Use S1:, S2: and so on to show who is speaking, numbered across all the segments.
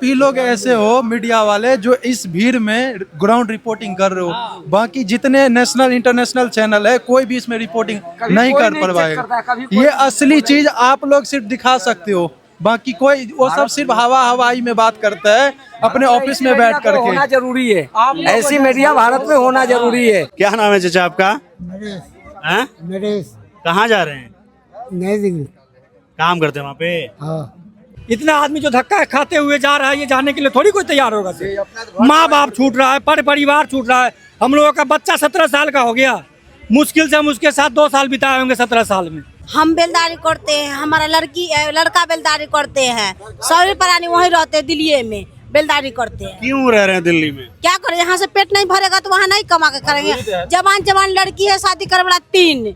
S1: भी लोग ऐसे हो मीडिया वाले जो इस भीड़ में ग्राउंड रिपोर्टिंग कर रहे हो, बाकी जितने नेशनल इंटरनेशनल चैनल है कोई भी इसमें रिपोर्टिंग नहीं कर पाएगा। ये असली चीज आप लोग सिर्फ दिखा सकते हो, बाकी कोई वो सब सिर्फ हवा हवाई में बात करता है अपने ऑफिस में बैठ करके।
S2: होना जरूरी है, ऐसी मीडिया भारत में होना जरूरी है।
S3: क्या नाम है चाचा आपका? हैं?
S4: नरेश।
S3: कहाँ जा रहे हैं?
S4: नहीं
S3: काम करते हैं वहाँ पे?
S4: हाँ।
S2: इतना आदमी जो धक्का खाते हुए जा रहा है, ये जाने के लिए थोड़ी कोई तैयार होगा। माँ बाप छूट रहा है, परिवार छूट रहा है। हम लोगों का बच्चा 17 साल का हो गया, मुश्किल से हम उसके साथ 2 साल बिताए होंगे 17 साल में।
S5: हम बेलदारी करते हैं, हमारा लड़का बेलदारी करते हैं, सौरी प्राणी वहीं रहते हैं, दिल्ली में बेलदारी करते हैं।
S3: क्यों रह रहे हैं दिल्ली में?
S5: क्या करें, यहाँ से पेट नहीं भरेगा तो वहाँ नहीं कमा के करेंगे। जवान लड़की है, शादी करे वाला 3।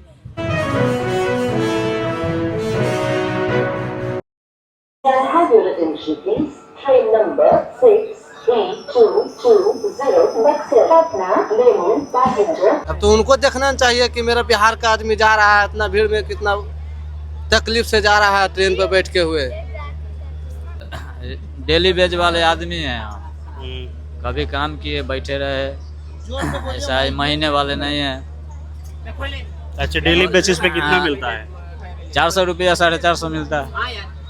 S6: Train number 632220 next Patna, Lemon, passenger।
S7: अब तो उनको देखना चाहिए कि मेरा बिहार का आदमी जा रहा है, इतना भीड़ में कितना तकलीफ से जा रहा है ट्रेन पर बैठ के हुए।
S8: डेली बेज वाले आदमी हैं यहाँ, कभी काम किए बैठे रहे, ऐसा महीने वाले नहीं है।
S3: अच्छा, डेली बेसिस पे कितना मिलता है?
S8: 400 रुपया 450 मिलता है।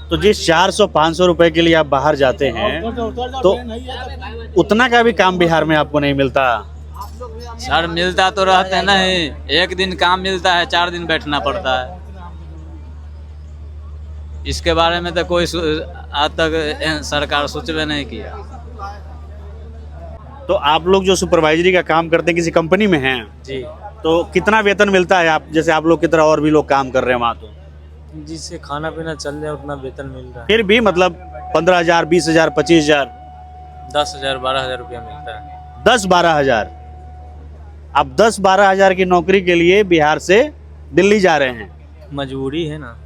S3: तो जिस 400-500 रुपए के लिए आप बाहर जाते हैं तो उतना का भी काम बिहार में आपको नहीं मिलता?
S8: सर मिलता तो रहते नहीं, एक दिन काम मिलता है, 4 दिन बैठना पड़ता है। इसके बारे में तो कोई आज तक सरकार सोचबे नहीं किया।
S3: तो आप लोग जो सुपरवाइजरी का काम करते हैं किसी कंपनी में हैं
S8: जी,
S3: तो कितना वेतन मिलता है? आप जैसे आप लोग की तरह और भी लोग काम कर रहे हैं वहाँ, तो
S8: जिससे खाना पीना चल जाए उतना वेतन मिल रहा है।
S3: फिर भी मतलब 15,000, 20,000, 25,000,
S8: 10,000 12,000 रुपया मिलता है।
S3: 10-12 हजार। आप 10-12 हजार की नौकरी के लिए बिहार से दिल्ली जा रहे हैं?
S8: मजबूरी है ना,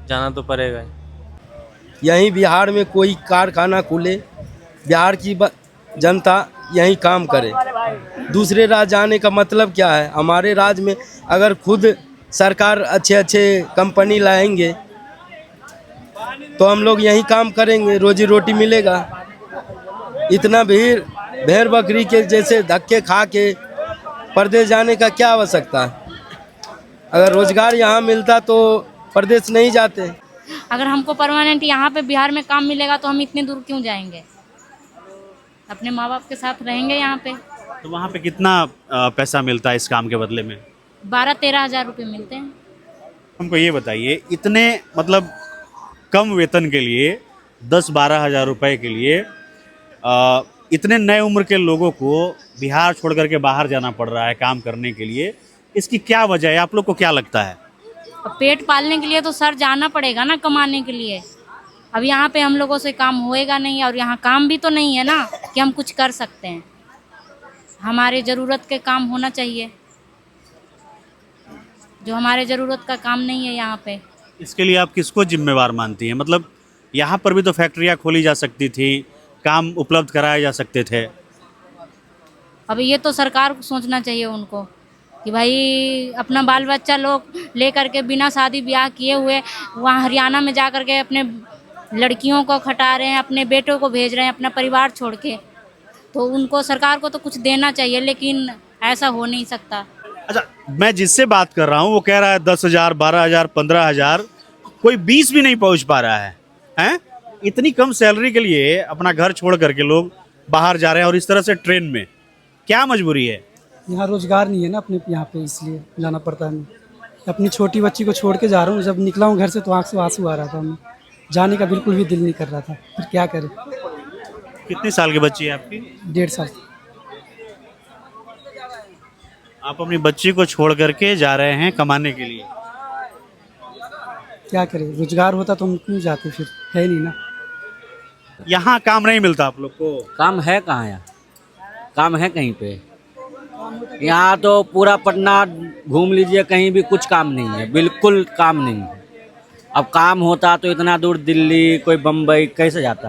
S8: जाना तो पड़ेगा।
S9: यहीं बिहार में कोई कारखाना खुले, बिहार की जनता यहीं काम करे। दूसरे राज्य जाने का मतलब क्या है? हमारे राज्य में अगर खुद सरकार अच्छे कंपनी लाएंगे तो हम लोग यहीं काम करेंगे, रोजी रोटी मिलेगा। इतना भेड़ बकरी के जैसे धक्के खा के प्रदेश जाने का क्या आवश्यकता है? अगर रोजगार यहाँ मिलता तो प्रदेश नहीं जाते।
S10: अगर हमको परमानेंट यहाँ पे बिहार में काम मिलेगा तो हम इतनी दूर क्यों जाएंगे? अपने माँ बाप के साथ रहेंगे यहाँ पे।
S3: तो वहाँ पे कितना पैसा मिलता है इस काम के बदले में?
S10: 12-13 हजार रुपये मिलते हैं।
S3: हमको ये बताइए, इतने मतलब कम वेतन के लिए 10-12 हजार रुपए के लिए इतने नए उम्र के लोगों को बिहार छोड़ करके बाहर जाना पड़ रहा है काम करने के लिए, इसकी क्या वजह है? आप लोग को क्या लगता है?
S10: अब पेट पालने के लिए तो सर जाना पड़ेगा ना, कमाने के लिए। अब यहाँ पे हम लोगों से काम होएगा नहीं, और यहाँ काम भी तो नहीं है ना कि हम कुछ कर सकते हैं। हमारे ज़रूरत के काम होना चाहिए, जो हमारे ज़रूरत का काम नहीं है यहाँ पे।
S3: इसके लिए आप किसको जिम्मेवार मानती हैं? मतलब यहाँ पर भी तो फैक्ट्रियाँ खोली जा सकती थी, काम उपलब्ध कराए जा सकते थे।
S10: अब ये तो सरकार को सोचना चाहिए उनको कि भाई अपना बाल बच्चा लोग ले करके बिना शादी ब्याह किए हुए वहाँ हरियाणा में जा करके अपने लड़कियों को खटा रहे हैं, अपने बेटों को भेज रहे हैं अपना परिवार छोड़ के। तो उनको सरकार को तो कुछ देना चाहिए, लेकिन ऐसा हो नहीं सकता।
S3: अच्छा, मैं जिससे बात कर रहा हूँ वो कह रहा है 10,000, 12,000, 15,000, कोई 20 भी नहीं पहुँच पा रहा है। हैं? इतनी कम सैलरी के लिए अपना घर छोड़ करके लोग बाहर जा रहे हैं, और इस तरह से ट्रेन में। क्या मजबूरी है?
S4: यहाँ रोजगार नहीं है ना अपने यहाँ पे, इसलिए जाना पड़ता है। अपनी छोटी बच्ची को छोड़ के जा रहा हूँ। जब निकला हूँ घर से तो आँख से आंसू आ रहा था, हमें जाने का बिल्कुल भी दिल नहीं कर रहा था। फिर क्या करें?
S3: कितने साल की बच्ची है आपकी?
S4: 1.5 साल।
S3: आप अपनी बच्ची को छोड़ करके जा रहे हैं कमाने के लिए?
S4: क्या करें, रोजगार होता तो हम क्यों जाते? फिर है नहीं ना।
S3: यहाँ काम नहीं मिलता आप लोग को?
S2: काम है कहाँ यहाँ? काम है कहीं पे? यहाँ तो पूरा पटना घूम लीजिए, कहीं भी कुछ काम नहीं है, बिल्कुल काम नहीं है। अब काम होता तो इतना दूर दिल्ली, कोई बम्बई कैसे जाता?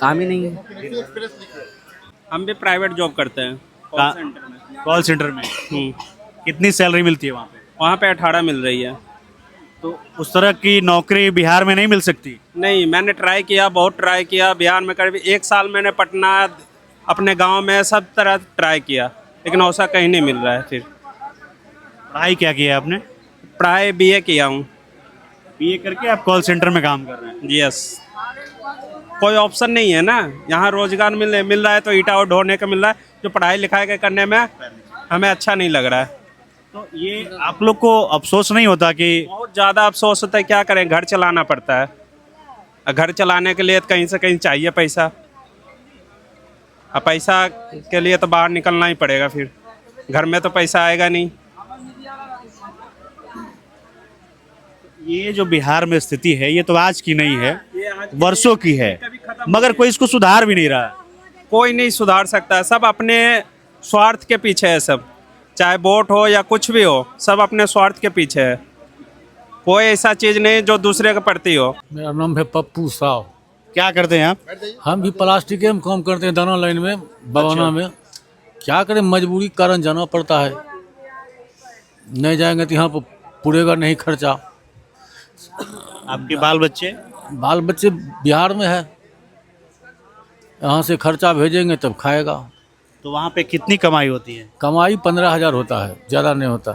S2: काम ही नहीं है।
S11: हम भी प्राइवेट जॉब करते हैं, कॉल सेंटर में।
S3: कॉल सेंटर में? कितनी सैलरी मिलती है वहाँ पे?
S11: वहाँ पे 18 मिल रही है।
S3: तो उस तरह की नौकरी बिहार में नहीं मिल सकती?
S11: नहीं, मैंने ट्राई किया, बहुत ट्राई किया बिहार में। करीब 1 साल मैंने पटना, अपने गांव में सब तरह ट्राई किया, लेकिन ऐसा कहीं नहीं मिल रहा है। फिर
S3: पढ़ाई क्या किया है आपने?
S11: पढ़ाई BA किया हूँ।
S3: BA करके आप कॉल सेंटर में काम कर रहे हैं?
S11: यस। कोई ऑप्शन नहीं है ना यहाँ, रोजगार मिल रहा है तो ईटा और ढोने का मिल रहा है, जो पढ़ाई लिखाई के करने में हमें अच्छा नहीं लग रहा है।
S3: तो ये आप लोग को अफसोस नहीं होता कि?
S11: बहुत ज़्यादा अफसोस होता है, क्या करें, घर चलाना पड़ता है। और घर चलाने के लिए तो कहीं से कहीं चाहिए पैसा, और पैसा के लिए तो बाहर निकलना ही पड़ेगा। फिर घर में तो पैसा आएगा नहीं।
S3: ये जो बिहार में स्थिति है ये तो आज की नहीं है, वर्षों की है, मगर कोई इसको सुधार भी नहीं रहा।
S11: कोई नहीं सुधार सकता है, सब अपने स्वार्थ के पीछे है सब, चाहे वोट हो या कुछ भी हो, सब अपने स्वार्थ के पीछे है। कोई ऐसा चीज़ नहीं जो दूसरे के प्रति हो।
S12: मेरा नाम है पप्पू साव।
S3: क्या करते हैं आप?
S12: हम भी प्लास्टिक में काम करते हैं, दाना लाइन में, बवाना में। क्या करें, मजबूरी के कारण जाना पड़ता है। नहीं जाएंगे तो यहाँ पर पूरेगा नहीं खर्चा।
S3: आपके बाल बच्चे?
S12: बाल बच्चे बिहार में है, यहाँ से खर्चा भेजेंगे तब खाएगा।
S3: तो वहाँ पे कितनी कमाई होती है?
S12: कमाई 15,000 होता है, ज़्यादा नहीं होता।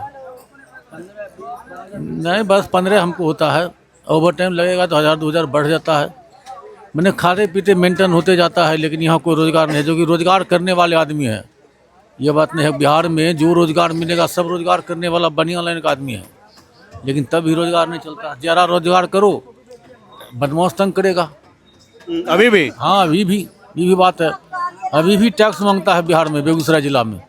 S12: नहीं, बस 15 हमको होता है। ओवर टाइम लगेगा तो 1,000-2,000 बढ़ जाता है। मैंने खाते पीते मेंटेन होते जाता है, लेकिन यहाँ कोई रोज़गार नहीं है, जो कि रोज़गार करने वाले आदमी है। ये बात नहीं है, बिहार में जो रोज़गार मिलेगा सब रोज़गार करने वाला बनिया लाइन का आदमी है, लेकिन तब भी रोज़गार नहीं चलता। ज़रा रोज़गार करो, बदमाश तंग करेगा।
S3: अभी भी?
S12: हाँ, अभी भी बात है। अभी भी टैक्स मांगता है बिहार में, बेगूसराय जिला में।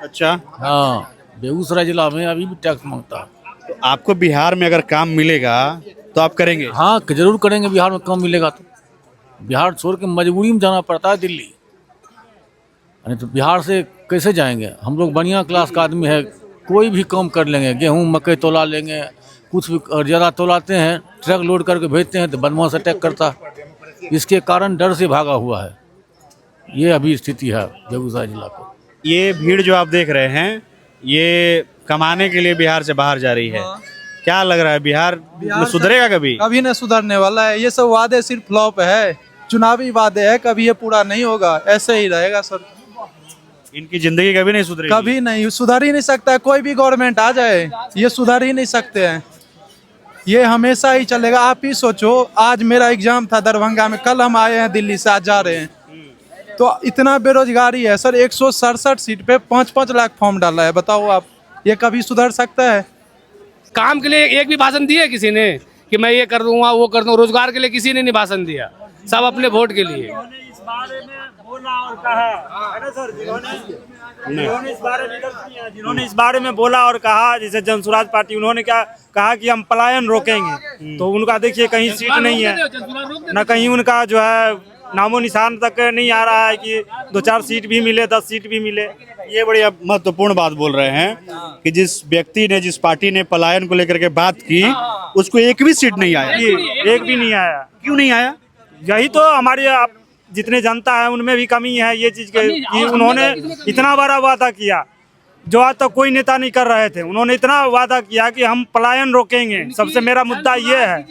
S3: अच्छा।
S12: हाँ, बेगूसराय जिला में अभी भी टैक्स मांगता है।
S3: तो आपको बिहार में अगर काम मिलेगा तो आप करेंगे?
S12: हाँ, जरूर करेंगे। बिहार में काम मिलेगा तो बिहार छोड़ के मजबूरी में जाना पड़ता है दिल्ली, नहीं तो बिहार से कैसे जाएंगे। हम लोग बढ़िया क्लास का आदमी है, कोई भी काम कर लेंगे, गेहूँ मकई तोला लेंगे, कुछ भी। और ज़्यादा तोलाते हैं, ट्रक लोड करके भेजते हैं तो बदमाश अटैक करता है। इसके कारण डर से भागा हुआ है। ये अभी स्थिति है बेगूसराय जिला को।
S3: ये भीड़ जो आप देख रहे हैं, ये कमाने के लिए बिहार से बाहर जा रही है। क्या लग रहा है, बिहार में सुधरेगा कभी?
S1: कभी नहीं सुधरने वाला है। ये सब वादे सिर्फ फ्लॉप है, चुनावी वादे है, कभी ये पूरा नहीं होगा, ऐसे ही रहेगा सर।
S3: इनकी जिंदगी कभी नहीं सुधरेगी?
S1: कभी नहीं, सुधर ही नहीं सकता है। कोई भी गवर्नमेंट आ जाए ये सुधर ही नहीं सकते हैं, ये हमेशा ही चलेगा। आप ही सोचो, आज मेरा एग्जाम था दरभंगा में, कल हम आए हैं दिल्ली से, आज जा रहे हैं। तो इतना बेरोजगारी है सर, 167 सीट पे 5-5 लाख फॉर्म डाला है। बताओ आप, ये कभी सुधर सकता है?
S13: काम के लिए एक भी भाषण दिया किसी ने कि मैं ये कर दूंगा वो कर दूंगा? रोजगार के लिए किसी ने नहीं भाषण दिया, सब अपने वोट के लिए।
S11: इस बारे में बोला और कहा है ना सर, जिन्होंने इस बारे में बोला और कहा, जैसे जनसुराज पार्टी, उन्होंने क्या कहा कि हम पलायन रोकेंगे। तो उनका देखिए कहीं सीट नहीं है, न कहीं उनका जो है नामो निशान तक नहीं आ रहा है कि 2-4 सीट भी मिले, 10 सीट भी मिले।
S3: ये बड़ी महत्वपूर्ण बात बोल रहे हैं कि जिस व्यक्ति ने, जिस पार्टी ने पलायन को लेकर के बात की, उसको एक भी सीट नहीं आया।
S11: एक भी नहीं आया।
S3: क्यों नहीं आया?
S11: यही तो हमारे जितने जनता है उनमें भी कमी है ये चीज के, कि उन्होंने इतना बड़ा वादा किया जो आज तक कोई नेता नहीं कर रहे थे। उन्होंने इतना वादा किया कि हम पलायन रोकेंगे, सबसे मेरा मुद्दा ये है,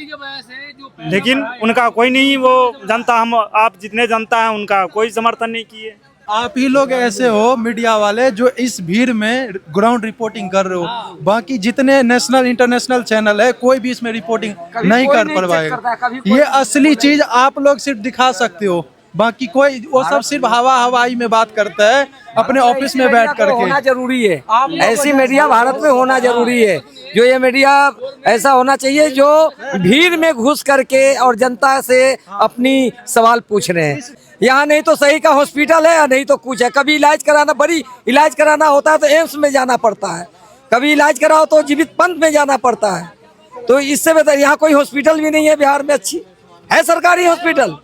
S11: लेकिन उनका कोई नहीं, वो जनता, हम आप जितने जनता है उनका कोई समर्थन नहीं किए।
S1: आप ही लोग ऐसे हो मीडिया वाले जो इस भीड़ में ग्राउंड रिपोर्टिंग कर रहे हो। बाकी जितने नेशनल इंटरनेशनल चैनल है, कोई भी इसमें रिपोर्टिंग नहीं कर पाएगा। ये असली चीज आप लोग सिर्फ दिखा सकते हो, बाकी कोई, वो सब सिर्फ हवाई में बात करता है अपने ऑफिस में बैठ करके।
S14: होना जरूरी है, ऐसी मीडिया भारत में होना जरूरी है। जो ये मीडिया ऐसा होना चाहिए जो भीड़ में घुस करके और जनता से अपनी सवाल पूछ रहे हैं। यहाँ नहीं तो सही का हॉस्पिटल है, नहीं तो कुछ है। कभी इलाज कराना, बड़ी इलाज कराना होता है तो एम्स में जाना पड़ता है, कभी इलाज कराओ तो जीवित पंथ में जाना पड़ता है। तो इससे बेहतर यहाँ कोई हॉस्पिटल भी नहीं है बिहार में अच्छी है, सरकारी हॉस्पिटल।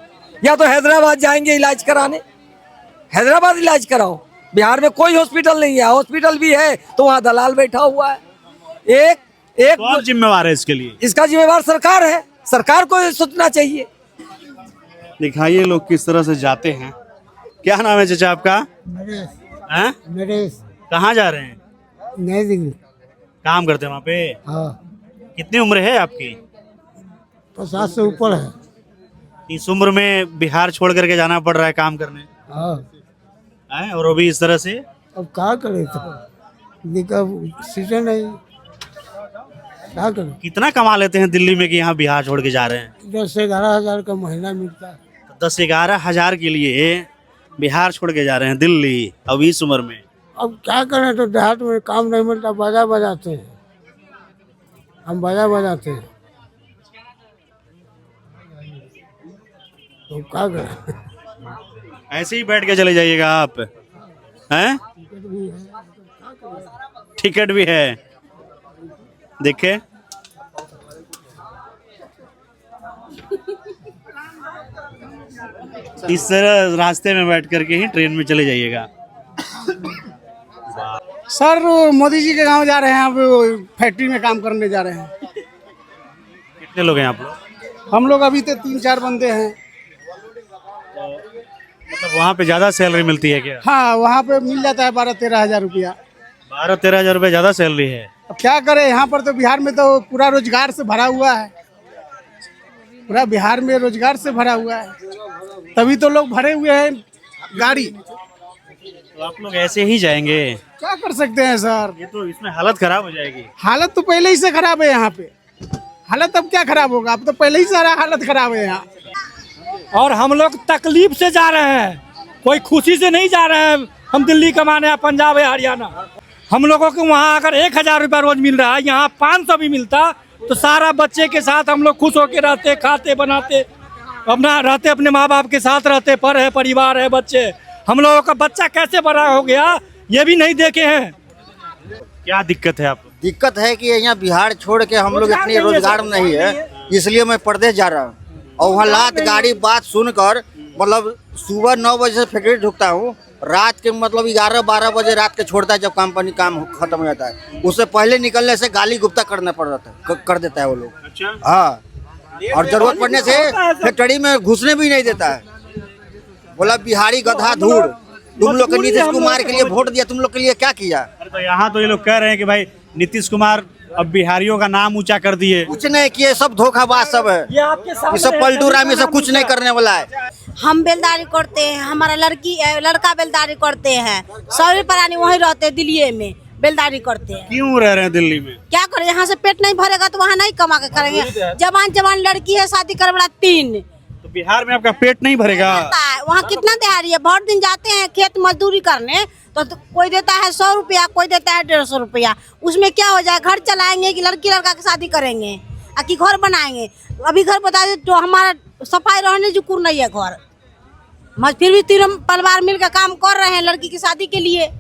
S14: या तो हैदराबाद जाएंगे इलाज कराने, हैदराबाद इलाज कराओ। बिहार में कोई हॉस्पिटल नहीं है, हॉस्पिटल भी है तो वहाँ दलाल बैठा हुआ है। एक
S3: कौन जिम्मेवार है इसके लिए?
S14: इसका जिम्मेवार सरकार है, सरकार को सोचना चाहिए।
S3: दिखाइए लोग किस तरह से जाते हैं। क्या नाम है चाचा आपका?
S15: नरेश।
S3: कहाँ जा रहे हैं?
S15: नई दिल्ली।
S3: काम करते हैं वहाँ पे?
S15: हाँ।
S3: कितनी उम्र है आपकी?
S15: 50 से ऊपर है।
S3: इस उम्र में बिहार छोड़ करके जाना पड़ रहा है काम करने।
S15: हाँ।
S3: और अभी इस तरह से
S15: अब क्या करे, तो सीजन है, क्या करें।
S3: कितना कमा लेते हैं दिल्ली में कि यहाँ बिहार छोड़ के जा रहे हैं?
S15: 10-11 हज़ार का महीना मिलता है।
S3: 10-11 हज़ार के लिए बिहार छोड़ के जा रहे हैं दिल्ली अब इस उम्र में।
S15: अब क्या करें, तो देहात में काम नहीं मिलता, बाजा बजाते हैं, हम बाजा बजाते हैं, तो क्या करें।
S3: ऐसे ही बैठ के चले जाइएगा आप हैं? टिकट भी है, देखे। इस तरह रास्ते में बैठ करके ही ट्रेन में चले जाइएगा।
S15: सर मोदी जी के गांव जा रहे हैं, अब फैक्ट्री में काम करने जा रहे हैं।
S3: कितने लोग हैं आप लोग?
S15: हम लोग अभी तो 3-4 बंदे हैं।
S3: मतलब वहाँ पे ज्यादा सैलरी मिलती है क्या?
S15: हाँ, वहाँ पे मिल जाता है 12-13 हज़ार रुपया।
S3: 12-13 हज़ार रुपये ज्यादा सैलरी है।
S15: अब क्या करें, यहाँ पर तो बिहार में तो पूरा रोजगार से भरा हुआ है, पूरा बिहार में रोजगार से भरा हुआ है, तभी तो लोग भरे हुए हैं गाड़ी।
S3: तो आप लोग ऐसे ही जाएंगे?
S15: क्या कर सकते हैं सर,
S3: ये तो इसमें हालत खराब हो जाएगी।
S15: हालत तो पहले ही से खराब है यहाँ पे, हालत अब क्या खराब होगा, अब तो पहले ही सारा हालत खराब है यहाँ।
S16: और हम लोग तकलीफ से जा रहे हैं, कोई खुशी से नहीं जा रहे हैं। हम दिल्ली कमाने या पंजाब या हरियाणा, हम लोगों को वहाँ अगर 1,000 रुपया रोज मिल रहा है, यहाँ 500 भी मिलता तो सारा बच्चे के साथ हम लोग खुश होकर रहते, खाते बनाते, अपना रहते, अपने माँ बाप के साथ रहते, पर है परिवार है, बच्चे। हम लोगों का बच्चा कैसे बड़ा हो गया ये भी नहीं देखे हैं।
S3: क्या दिक्कत है आपको?
S17: दिक्कत है कि यहाँ बिहार छोड़ के हम लोग इतनी रोजगार नहीं है, इसलिए मैं प्रदेश जा रहा हूँ। और वहाँ लात गाड़ी बात सुनकर, मतलब सुबह 9 बजे से फैक्ट्री ढुकता हूँ, रात के मतलब 11-12 बजे रात के छोड़ता है, जब कंपनी काम खत्म हो जाता है। उससे पहले निकलने से गाली गुप्ता करना पड़ जाता है, कर देता है वो लोग।
S3: अच्छा।
S17: हाँ, और जरूरत पड़ने से फैक्ट्री में घुसने भी नहीं देता है। बोला बिहारी गधा धूड़, तुम लोग नीतीश कुमार के लिए वोट दिया, तुम लोग के लिए क्या किया?
S3: तो यहाँ तो ये लोग कह रहे हैं कि भाई नीतीश कुमार अब बिहारियों का नाम ऊंचा कर दिए।
S17: कुछ नहीं किए, सब धोखाबाज सब है, ये सब पलटू रामी सब कुछ नहीं करने वाला है।
S5: हम बेलदारी करते हैं, हमारा लड़का बेलदारी करते हैं, सौरी परानी वहीं रहते हैं, दिल्ली में बेलदारी करते हैं।
S3: क्यों रह रहे हैं दिल्ली में?
S5: क्या करें, यहाँ से पेट नहीं भरेगा तो वहाँ नहीं कमा के करेंगे। जवान लड़की है, शादी करे वाला 3।
S3: तो बिहार में आपका पेट नहीं भरेगा?
S5: वहाँ कितना दिहाड़ी है, बहुत दिन जाते हैं खेत मजदूरी करने, तो कोई देता है 100 रुपया, कोई देता है 150 रुपया। उसमें क्या हो जाए, घर चलाएंगे कि लड़की लड़का की शादी करेंगे, कि घर बनाएंगे? अभी घर बता दे तो हमारा सफाई रहने जुकुर नहीं है घर, फिर भी 3 परिवार मिलकर काम कर रहे हैं लड़की की शादी के लिए।